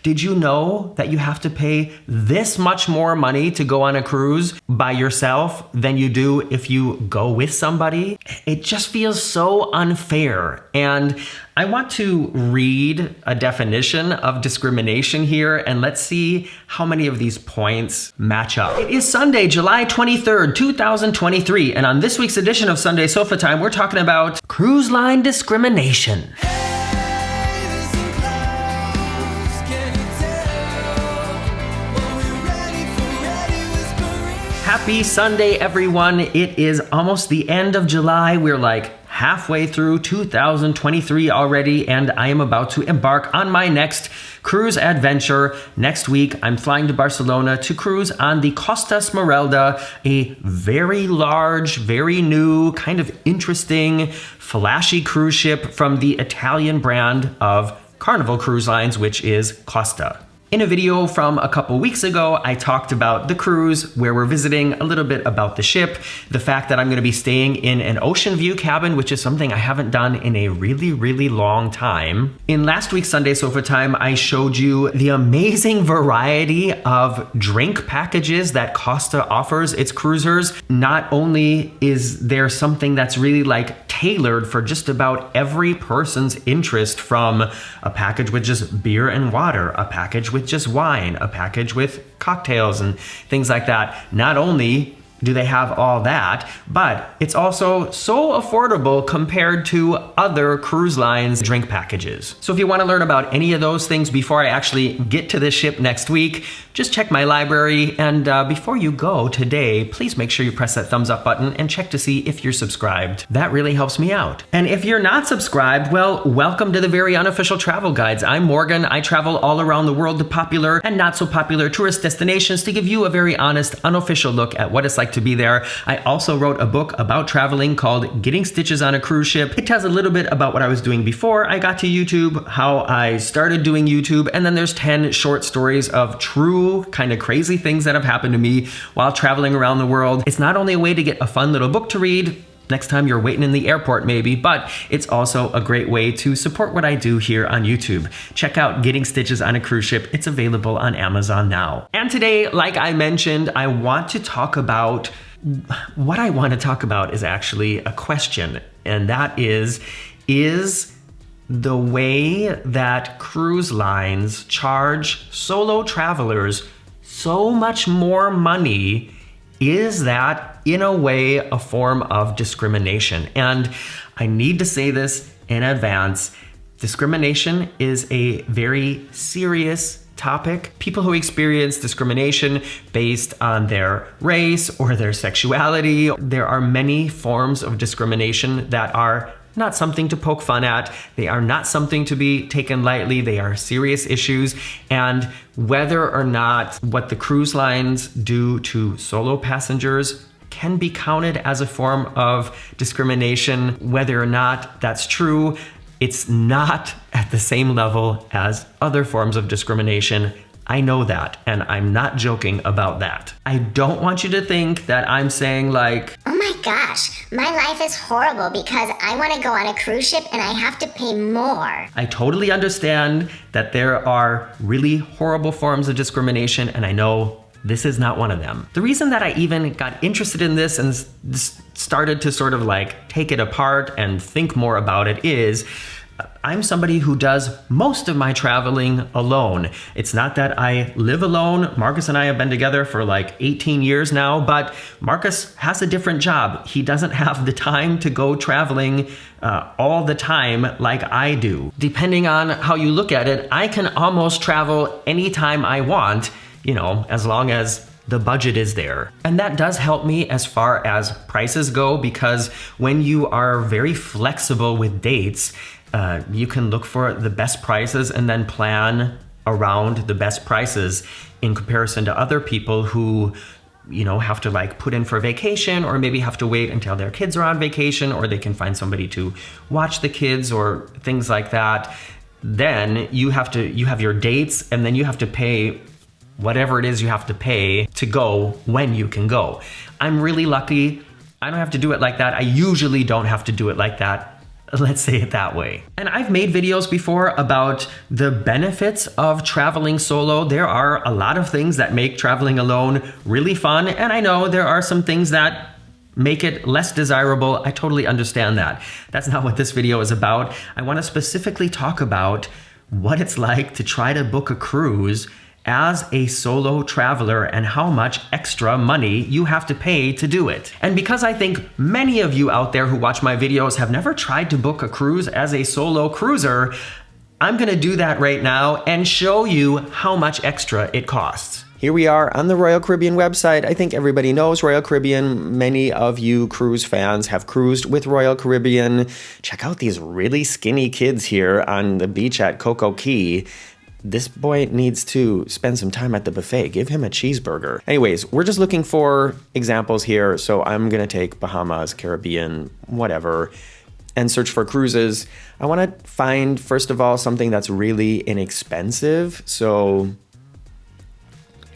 Did you know that you have to pay this much more money to go on a cruise by yourself than you do if you go with somebody? It just feels so unfair. And I want to read a definition of discrimination here, and let's see how many of these points match up. It is Sunday, July 23rd, 2023, and on this week's edition of Sunday Sofa Time, we're talking about cruise line discrimination. Happy Sunday, everyone. It is almost the end of July. We're like halfway through 2023 already, and I am about to embark on my next cruise adventure. Next week, I'm flying to Barcelona to cruise on the Costa Smeralda, a very large, very new, kind of interesting, flashy cruise ship from the Italian brand of Carnival Cruise Lines, which is Costa. In a video from a couple weeks ago, I talked about the cruise, where we're visiting, a little bit about the ship, the fact that I'm going to be staying in an ocean view cabin, which is something I haven't done in a really, really long time. In last week's Sunday Sofa Time, I showed you the amazing variety of drink packages that Costa offers its cruisers. Not only is there something that's really like tailored for just about every person's interest, from a package with just beer and water, a package with just wine, a package with cocktails and things like that. Not only do they have all that, but it's also so affordable compared to other cruise lines' drink packages. So if you want to learn about any of those things before I actually get to this ship next week, just check my library. And before you go today, please make sure you press that thumbs up button and check to see if you're subscribed. That really helps me out. And if you're not subscribed, well, welcome to the Very Unofficial Travel Guides. I'm Morgan. I travel all around the world to popular and not so popular tourist destinations to give you a very honest, unofficial look at what it's like to be there. I also wrote a book about traveling called Getting Stitches on a Cruise Ship. It tells a little bit about what I was doing before I got to YouTube, how I started doing YouTube, and then there's 10 short stories of true kind of crazy things that have happened to me while traveling around the world. It's not only a way to get a fun little book to read next time you're waiting in the airport maybe, but it's also a great way to support what I do here on YouTube. Check out Getting Stitches on a Cruise Ship. It's available on Amazon now. And today, like I mentioned, I want to talk about what I want to talk about is actually a question, and that is the way that cruise lines charge solo travelers so much more money, is that in a way a form of discrimination? And I need to say this in advance. Discrimination is a very serious topic. People who experience discrimination based on their race or their sexuality, there are many forms of discrimination that are not something to poke fun at. They are not something to be taken lightly. They are serious issues. And whether or not what the cruise lines do to solo passengers can be counted as a form of discrimination, whether or not that's true, it's not at the same level as other forms of discrimination. I know that, and I'm not joking about that. I don't want you to think that I'm saying like, oh my gosh, my life is horrible because I want to go on a cruise ship and I have to pay more. I totally understand that there are really horrible forms of discrimination, and I know this is not one of them. The reason that I even got interested in this and started to sort of like take it apart and think more about it is I'm somebody who does most of my traveling alone. It's not that I live alone. Marcus and I have been together for like 18 years now, but Marcus has a different job. He doesn't have the time to go traveling all the time like I do. Depending on how you look at it, I can almost travel anytime I want, you know, as long as the budget is there. And that does help me as far as prices go, because when you are very flexible with dates, you can look for the best prices and then plan around the best prices in comparison to other people who, you know, have to like put in for vacation, or maybe have to wait until their kids are on vacation, or they can find somebody to watch the kids or things like that. Then you have your dates, and then you have to pay whatever it is you have to pay to go when you can go. I'm really lucky. I don't have to do it like that. I usually don't have to do it like that. Let's say it that way. And I've made videos before about the benefits of traveling solo. There are a lot of things that make traveling alone really fun, and I know there are some things that make it less desirable. I totally understand that. That's not what this video is about. I want to specifically talk about what it's like to try to book a cruise as a solo traveler and how much extra money you have to pay to do it. And because I think many of you out there who watch my videos have never tried to book a cruise as a solo cruiser, I'm gonna do that right now and show you how much extra it costs. Here we are on the Royal Caribbean website. I think everybody knows Royal Caribbean. Many of you cruise fans have cruised with Royal Caribbean. Check out these really skinny kids here on the beach at Coco Cay. This boy needs to spend some time at the buffet. Give him a cheeseburger. Anyways, we're just looking for examples here. So I'm gonna take Bahamas, Caribbean, whatever, and search for cruises. I wanna find, first of all, something that's really inexpensive. So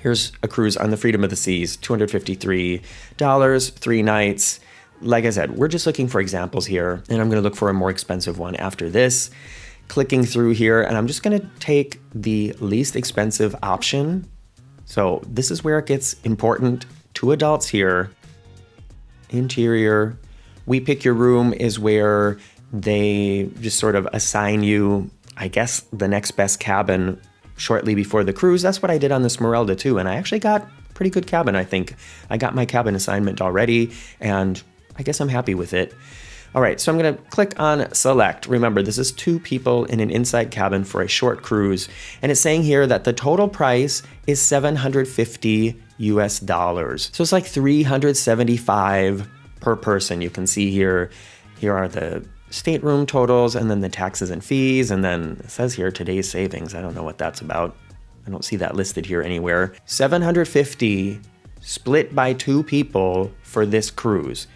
here's a cruise on the Freedom of the Seas, $253, 3 nights. Like I said, we're just looking for examples here, and I'm gonna look for a more expensive one after this. Clicking through here, and I'm just gonna take the least expensive option. So this is where it gets important. 2 adults here. Interior. We Pick Your Room is where they just sort of assign you, I guess, the next best cabin shortly before the cruise. That's what I did on the Smeralda too, and I actually got a pretty good cabin, I think. I got my cabin assignment already, and I guess I'm happy with it. All right, so I'm gonna click on select. Remember, this is 2 people in an inside cabin for a short cruise. And it's saying here that the total price is $750 US. So it's like $375 per person. You can see here are the stateroom totals and then the taxes and fees. And then it says here, today's savings. I don't know what that's about. I don't see that listed here anywhere. $750 split by 2 people for this cruise.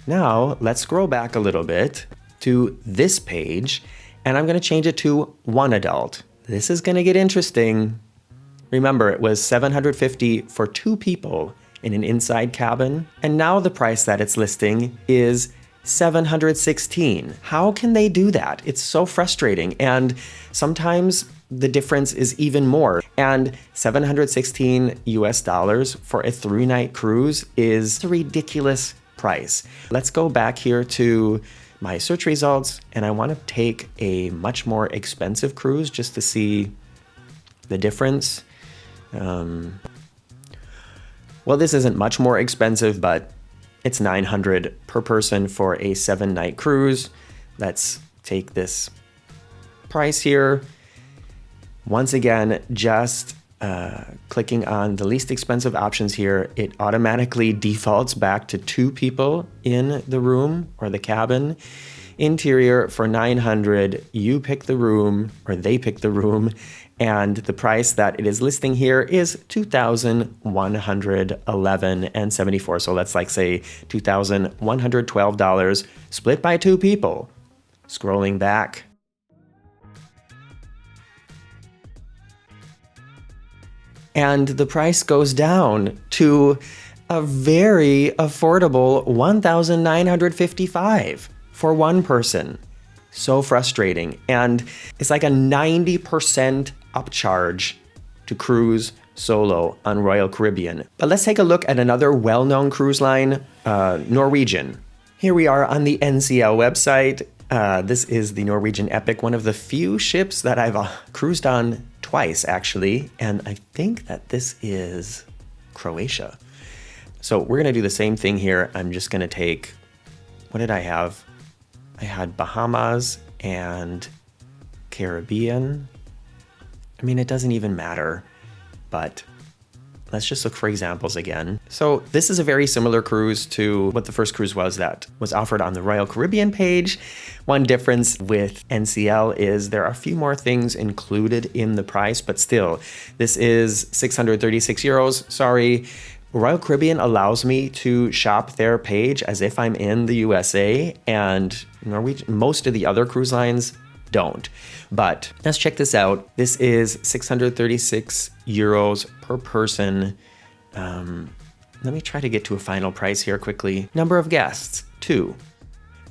Now, let's scroll back a little bit to this page, and I'm gonna change it to 1 adult. This is gonna get interesting. Remember, it was $750 for 2 people in an inside cabin, and now the price that it's listing is $716. How can they do that? It's so frustrating, and sometimes the difference is even more. And $716 US for a 3-night cruise is a ridiculous price. Let's go back here to my search results, and I want to take a much more expensive cruise just to see the difference. Well, this isn't much more expensive, but it's $900 per person for a 7-night cruise. Let's take this price here. Once again, just clicking on the least expensive options here, it automatically defaults back to 2 people in the room or the cabin. Interior for $900, you pick the room, or they pick the room, and the price that it is listing here is $2,111.74. So let's like say $2,112 split by 2 people. Scrolling back. And the price goes down to a very affordable $1,955 for 1 person. So frustrating. And it's like a 90% upcharge to cruise solo on Royal Caribbean. But let's take a look at another well-known cruise line, Norwegian. Here we are on the NCL website. This is the Norwegian Epic, one of the few ships that I've cruised on twice, actually. And I think that this is Croatia. So we're gonna do the same thing here. I'm just gonna take, what did I have? I had Bahamas and Caribbean. I mean, it doesn't even matter, but let's just look for examples again. So this is a very similar cruise to what the first cruise was that was offered on the Royal Caribbean page. One difference with NCL is there are a few more things included in the price, but still, this is 636 euros. Sorry. Royal Caribbean allows me to shop their page as if I'm in the USA, and most of the other cruise lines don't. But let's check this out. This is 636 euros per person. Let me try to get to a final price here quickly. Number of guests, 2.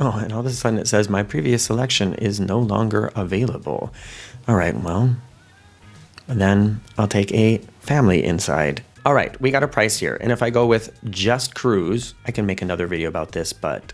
Oh, and all of a sudden it says my previous selection is no longer available. All right, well, then I'll take a family inside. All right, we got a price here. And if I go with just cruise, I can make another video about this, but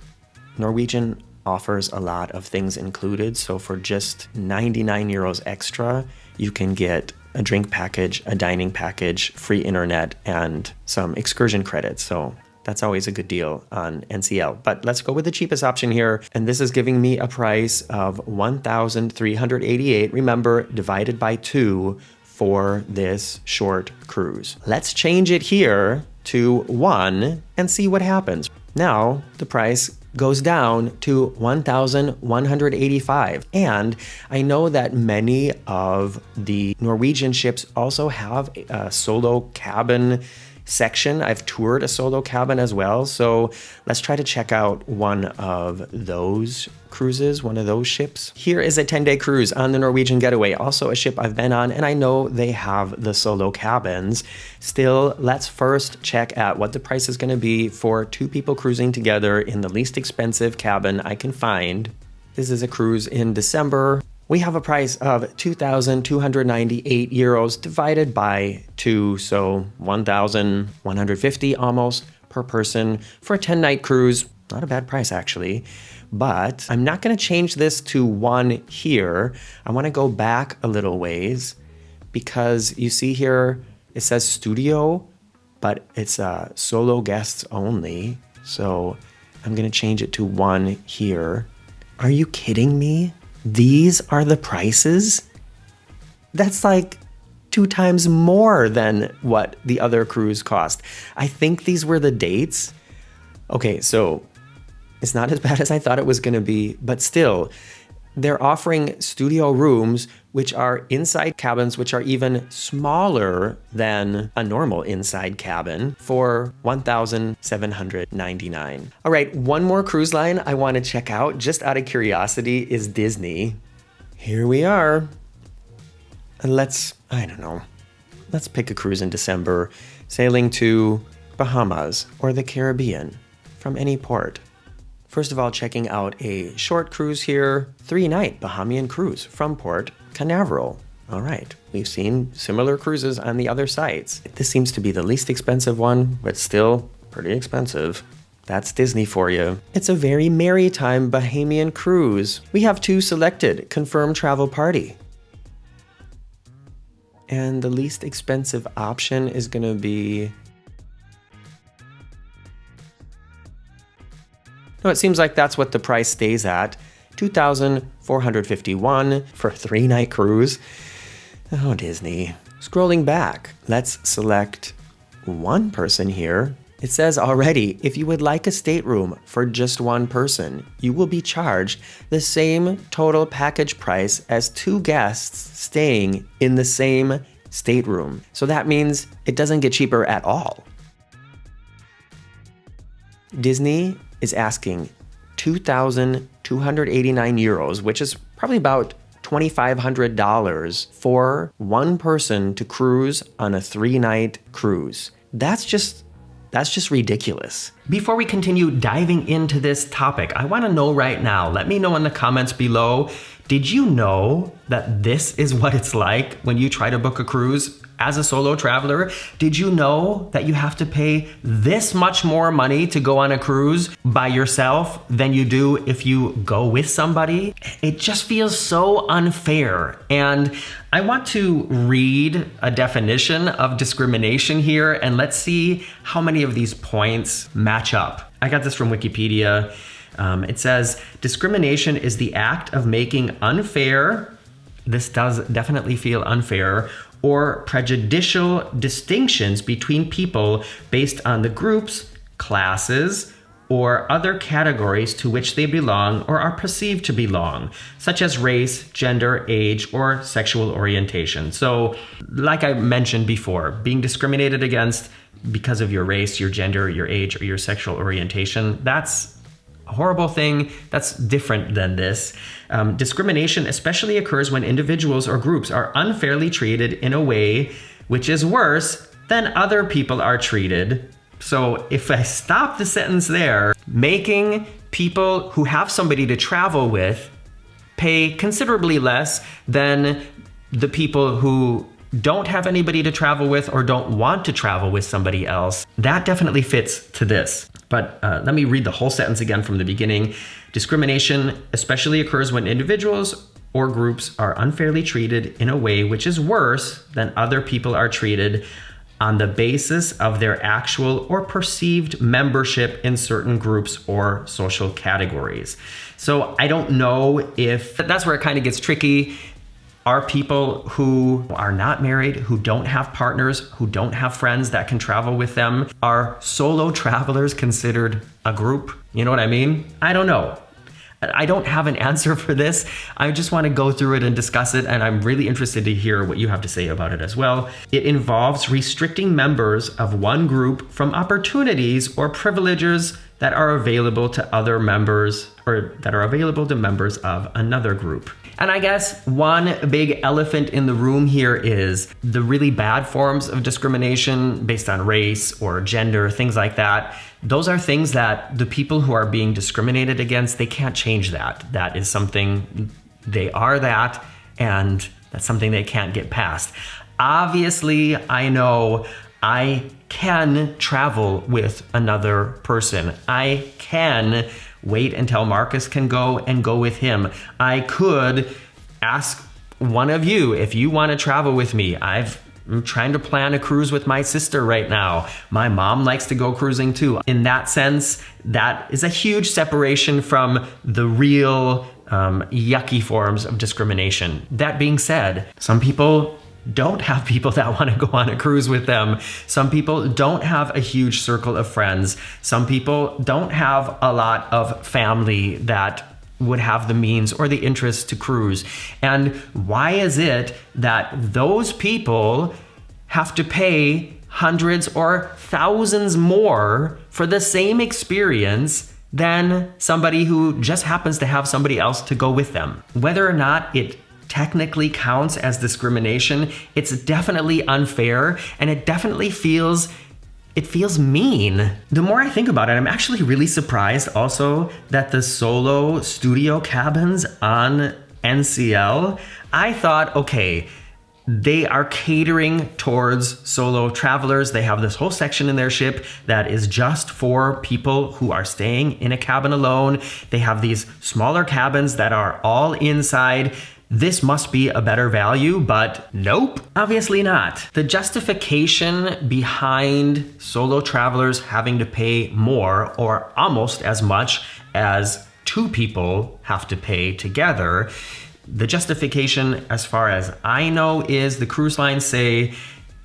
Norwegian offers a lot of things included. So for just 99 euros extra, you can get a drink package, a dining package, free internet, and some excursion credits. So that's always a good deal on NCL. But let's go with the cheapest option here. And this is giving me a price of 1,388. Remember, divided by 2 for this short cruise. Let's change it here to 1 and see what happens. Now the price goes down to 1,185. And I know that many of the Norwegian ships also have a solo cabin section. I've toured a solo cabin as well. So let's try to check out one of those cruises, one of those ships. Here is a 10-day cruise on the Norwegian Getaway, also a ship I've been on, and I know they have the solo cabins. Still, let's first check at what the price is going to be for 2 people cruising together in the least expensive cabin I can find. This is a cruise in December. We have a price of 2,298 euros divided by 2, so 1,150 almost per person for a 10-night cruise. Not a bad price, actually. But I'm not going to change this to 1 here. I want to go back a little ways because you see here it says studio, but it's solo guests only. So I'm going to change it to 1 here. Are you kidding me? These are the prices? That's like 2 times more than what the other cruise cost. I think these were the dates. Okay, so it's not as bad as I thought it was going to be, but still, they're offering studio rooms, which are inside cabins, which are even smaller than a normal inside cabin for 1,799. All right, one more cruise line I want to check out, just out of curiosity, is Disney. Here we are. And let's pick a cruise in December, sailing to Bahamas or the Caribbean from any port. First of all, checking out a short cruise here, 3-night Bahamian cruise from Port Canaveral. All right, we've seen similar cruises on the other sites. This seems to be the least expensive one, but still pretty expensive. That's Disney for you. It's a very maritime Bahamian cruise. We have 2 selected, confirmed travel party. And the least expensive option is gonna be... No, it seems like that's what the price stays at. 2,451 for a 3-night cruise. Oh, Disney. Scrolling back, let's select 1 person here. It says already, if you would like a stateroom for just 1 person, you will be charged the same total package price as 2 guests staying in the same stateroom. So that means it doesn't get cheaper at all. Disney is asking 2,289 euros, which is probably about $2,500 for 1 person to cruise on a 3-night cruise. That's just ridiculous. Before we continue diving into this topic, I want to know right now, let me know in the comments below, did you know that this is what it's like when you try to book a cruise as a solo traveler? Did you know that you have to pay this much more money to go on a cruise by yourself than you do if you go with somebody? It just feels so unfair. And I want to read a definition of discrimination here, and let's see how many of these points match up. I got this from Wikipedia. It says, discrimination is the act of making unfair, this does definitely feel unfair, or prejudicial distinctions between people based on the groups, classes, or other categories to which they belong or are perceived to belong, such as race, gender, age, or sexual orientation. So, like I mentioned before, being discriminated against because of your race, your gender, your age, or your sexual orientation, that's a horrible thing. That's different than this. Discrimination especially occurs when individuals or groups are unfairly treated in a way which is worse than other people are treated. So if I stop the sentence there, making people who have somebody to travel with pay considerably less than the people who don't have anybody to travel with or don't want to travel with somebody else. That definitely fits to this. But let me read the whole sentence again from the beginning. Discrimination especially occurs when individuals or groups are unfairly treated in a way which is worse than other people are treated on the basis of their actual or perceived membership in certain groups or social categories. So I don't know if that's where it kind of gets tricky. Are people who are not married, who don't have partners, who don't have friends that can travel with them, are solo travelers considered a group? You know what I mean? I don't know. I don't have an answer for this. I just want to go through it and discuss it, and I'm really interested to hear what you have to say about it as well. It involves restricting members of one group from opportunities or privileges that are available to other members or that are available to members of another group. And I guess one big elephant in the room here is the really bad forms of discrimination based on race or gender, things like that. Those are things that the people who are being discriminated against, they can't change that. That is something, they are that, and that's something they can't get past. Obviously, I know I can travel with another person. I can wait until Marcus can go and go with him. I could ask one of you if you want to travel with me. I'm trying to plan a cruise with my sister right now. My mom likes to go cruising too. In that sense, that is a huge separation from the real yucky forms of discrimination. That being said, some people don't have people that want to go on a cruise with them. Some people don't have a huge circle of friends. Some people don't have a lot of family that would have the means or the interest to cruise. And why is it that those people have to pay hundreds or thousands more for the same experience than somebody who just happens to have somebody else to go with them? Whether or not it technically counts as discrimination, it's definitely unfair, and it definitely feels mean. The more I think about it, I'm actually really surprised also that the solo studio cabins on NCL, I thought, okay, they are catering towards solo travelers. They have this whole section in their ship that is just for people who are staying in a cabin alone. They have these smaller cabins that are all inside. This must be a better value, but nope, obviously not. The justification behind solo travelers having to pay more or almost as much as two people have to pay together, the justification, as far as I know, is the cruise lines say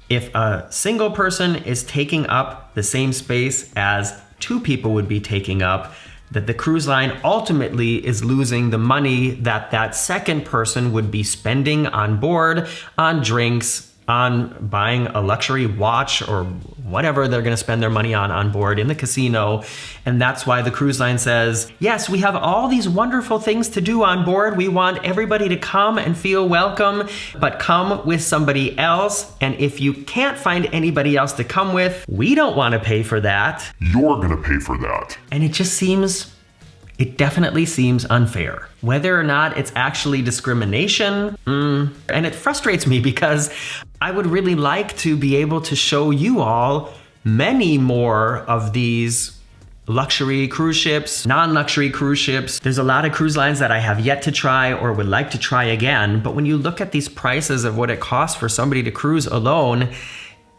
if a single person is taking up the same space as two people would be taking up, that the cruise line ultimately is losing the money that that second person would be spending on board, on drinks, on buying a luxury watch or whatever they're going to spend their money on board in the casino. And that's why the cruise line says, yes, we have all these wonderful things to do on board. We want everybody to come and feel welcome, but come with somebody else. And if you can't find anybody else to come with, we don't want to pay for that. You're going to pay for that. And it definitely seems unfair. Whether or not it's actually discrimination, and it frustrates me because I would really like to be able to show you all many more of these luxury cruise ships, non-luxury cruise ships. There's a lot of cruise lines that I have yet to try or would like to try again, but when you look at these prices of what it costs for somebody to cruise alone,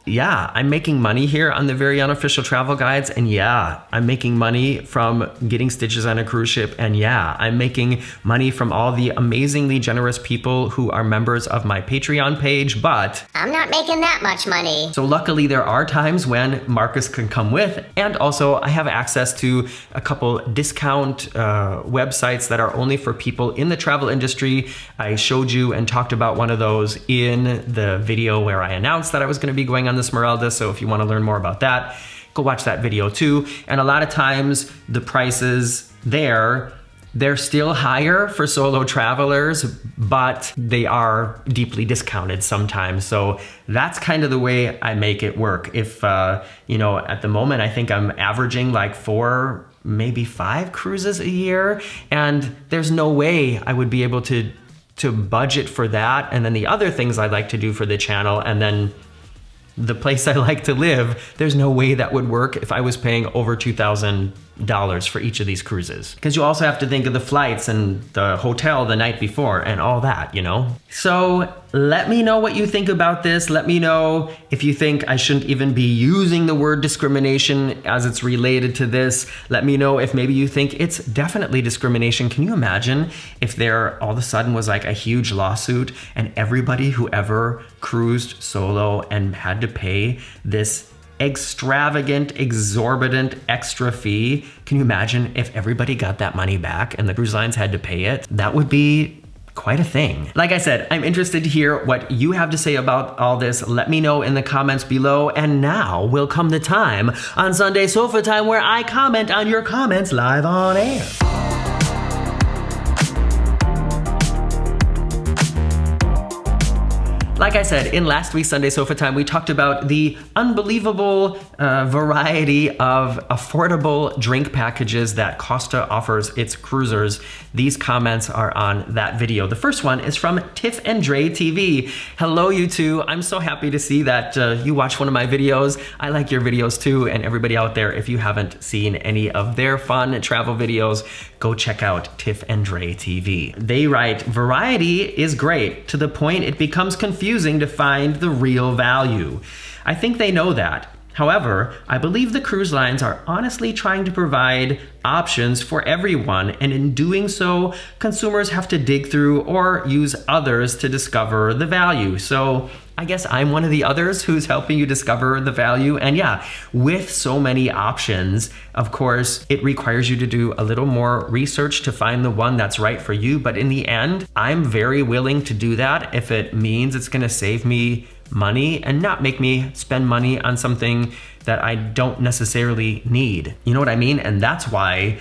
yeah, I'm making money here on the Very Unofficial Travel Guides, and yeah, I'm making money from getting stitches on a cruise ship, and yeah, I'm making money from all the amazingly generous people who are members of my Patreon page, but I'm not making that much money. So luckily there are times when Marcus can come with, and also I have access to a couple discount websites that are only for people in the travel industry. I showed you and talked about one of those in the video where I announced that I was going to be going on the Esmeralda, so if you want to learn more about that, go watch that video too. And a lot of times the prices there, they're still higher for solo travelers, but they are deeply discounted sometimes. So that's kind of the way I make it work. If, at the moment, I think I'm averaging like $4 maybe 5 cruises a year, and there's no way I would be able to budget for that, and then the other things I like to do for the channel, and then the place I like to live, there's no way that would work if I was paying over $2,000 for each of these cruises. Because you also have to think of the flights and the hotel the night before and all that, you know? So let me know what you think about this. Let me know if you think I shouldn't even be using the word discrimination as it's related to this. Let me know if maybe you think it's definitely discrimination. Can you imagine if there all of a sudden was like a huge lawsuit and everybody who ever cruised solo and had to pay this extravagant, exorbitant extra fee? Can you imagine if everybody got that money back and the cruise lines had to pay it? That would be quite a thing. Like I said, I'm interested to hear what you have to say about all this. Let me know in the comments below. And now will come the time on Sunday Sofa Time where I comment on your comments live on air. Like I said, in last week's Sunday Sofa Time, we talked about the unbelievable variety of affordable drink packages that Costa offers its cruisers. These comments are on that video. The first one is from Tiff and Dre TV. Hello, you two. I'm so happy to see that you watch one of my videos. I like your videos too, and everybody out there, if you haven't seen any of their fun travel videos, go check out Tiff and Dre TV. They write, variety is great to the point it becomes confusing to find the real value. I think they know that. However, I believe the cruise lines are honestly trying to provide options for everyone, and in doing so, consumers have to dig through or use others to discover the value. So I guess I'm one of the others who's helping you discover the value. And yeah, with so many options, of course, it requires you to do a little more research to find the one that's right for you. But in the end, I'm very willing to do that if it means it's gonna save me money and not make me spend money on something that I don't necessarily need. You know what I mean? And that's why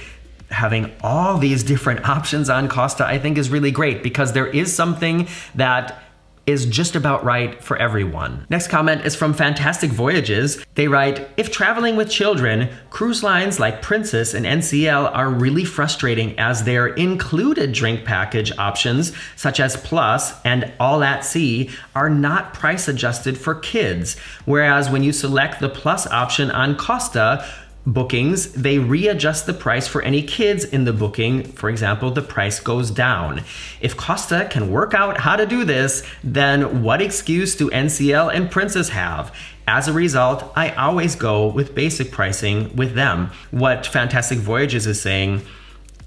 having all these different options on Costa, I think, is really great, because there is something that is just about right for everyone. Next comment is from Fantastic Voyages. They write, if traveling with children, cruise lines like Princess and NCL are really frustrating as their included drink package options, such as Plus and All at Sea, are not price adjusted for kids. Whereas when you select the Plus option on Costa bookings, they readjust the price for any kids in the booking. For example, the price goes down. If Costa can work out how to do this, then what excuse do NCL and Princess have? As a result, I always go with basic pricing with them. What Fantastic Voyages is saying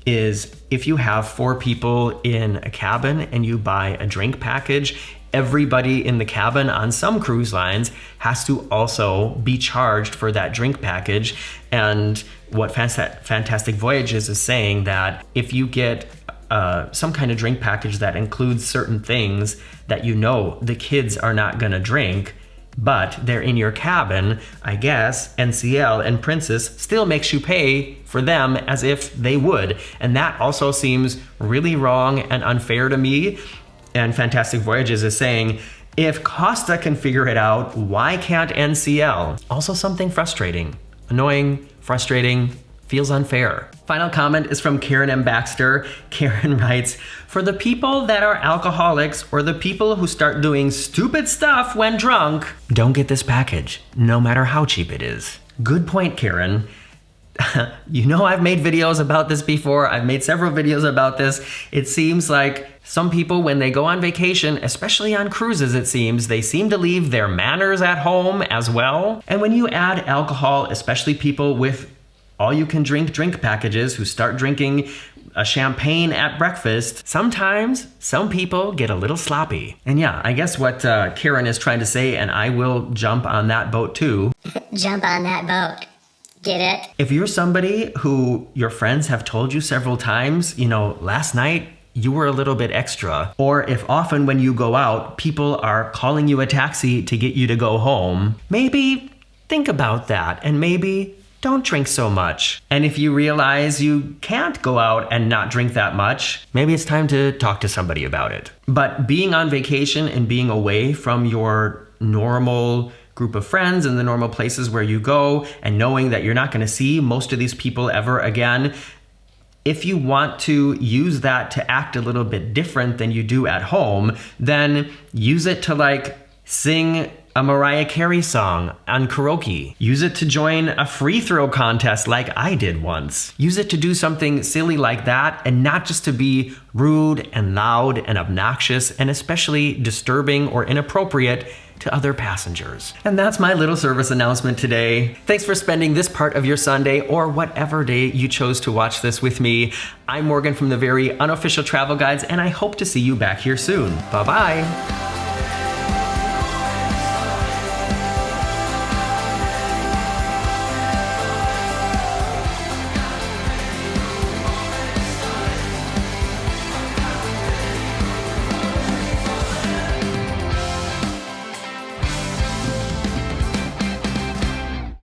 is if you have 4 people in a cabin and you buy a drink package, everybody in the cabin on some cruise lines has to also be charged for that drink package. And what Fantastic Voyages is saying, that if you get some kind of drink package that includes certain things that you know the kids are not gonna drink, but they're in your cabin, I guess NCL and Princess still makes you pay for them as if they would. And that also seems really wrong and unfair to me. And Fantastic Voyages is saying, if Costa can figure it out, why can't NCL? Also something frustrating, annoying, frustrating, feels unfair. Final comment is from Karen M. Baxter. Karen writes, for the people that are alcoholics or the people who start doing stupid stuff when drunk, don't get this package, no matter how cheap it is. Good point, Karen. You know, I've made videos about this before. I've made several videos about this. It seems like some people, when they go on vacation, especially on cruises, it seems, they seem to leave their manners at home as well. And when you add alcohol, especially people with all-you-can-drink drink packages who start drinking a champagne at breakfast, sometimes some people get a little sloppy. And yeah, I guess what Karen is trying to say, and I will jump on that boat too. Jump on that boat. Get it? If you're somebody who your friends have told you several times, you know, last night you were a little bit extra, or if often when you go out, people are calling you a taxi to get you to go home, maybe think about that and maybe don't drink so much. And if you realize you can't go out and not drink that much, maybe it's time to talk to somebody about it. But being on vacation and being away from your normal group of friends in the normal places where you go, and knowing that you're not going to see most of these people ever again, if you want to use that to act a little bit different than you do at home, then use it to like sing a Mariah Carey song on karaoke. Use it to join a free throw contest like I did once. Use it to do something silly like that, and not just to be rude and loud and obnoxious and especially disturbing or inappropriate to other passengers. And that's my little service announcement today. Thanks for spending this part of your Sunday or whatever day you chose to watch this with me. I'm Morgan from the Very Unofficial Travel Guides, and I hope to see you back here soon. Bye-bye.